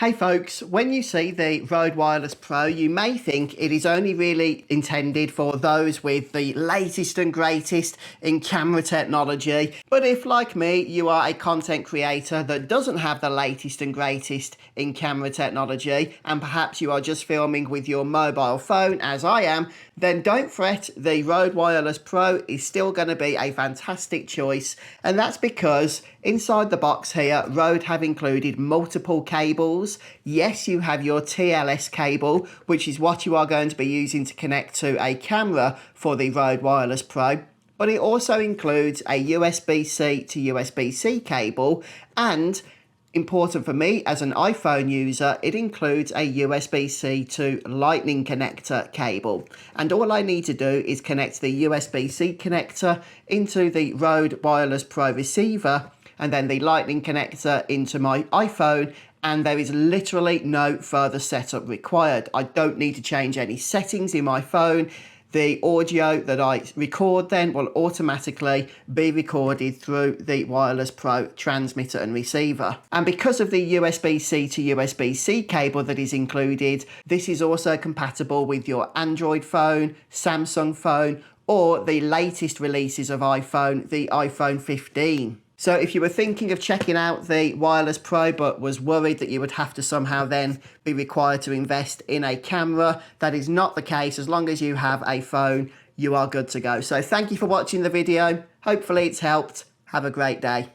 Hey folks, when you see the Rode Wireless Pro, you may think it is only really intended for those with the latest and greatest in camera technology. But if, like me, you are a content creator that doesn't have the latest and greatest in camera technology, and perhaps you are just filming with your mobile phone, as I am, then don't fret, the Rode Wireless Pro is still going to be a fantastic choice. And that's because inside the box here, Rode have included multiple cables. Yes, you have your TLS cable, which is what you are going to be using to connect to a camera for the Rode Wireless Pro. But it also includes a USB-C to USB-C cable, and important for me as an iPhone user, it includes a USB-C to Lightning connector cable. And all I need to do is connect the USB-C connector into the Rode Wireless Pro receiver and then the Lightning connector into my iPhone, and there is literally no further setup required. I don't need to change any settings in my phone. The audio that I record then will automatically be recorded through the Wireless Pro transmitter and receiver. And because of the USB-C to USB-C cable that is included, this is also compatible with your Android phone, Samsung phone, or the latest releases of iPhone, the iPhone 15. So if you were thinking of checking out the Wireless Pro but was worried that you would have to somehow then be required to invest in a camera, that is not the case. As long as you have a phone, you are good to go. So thank you for watching the video. Hopefully it's helped. Have a great day.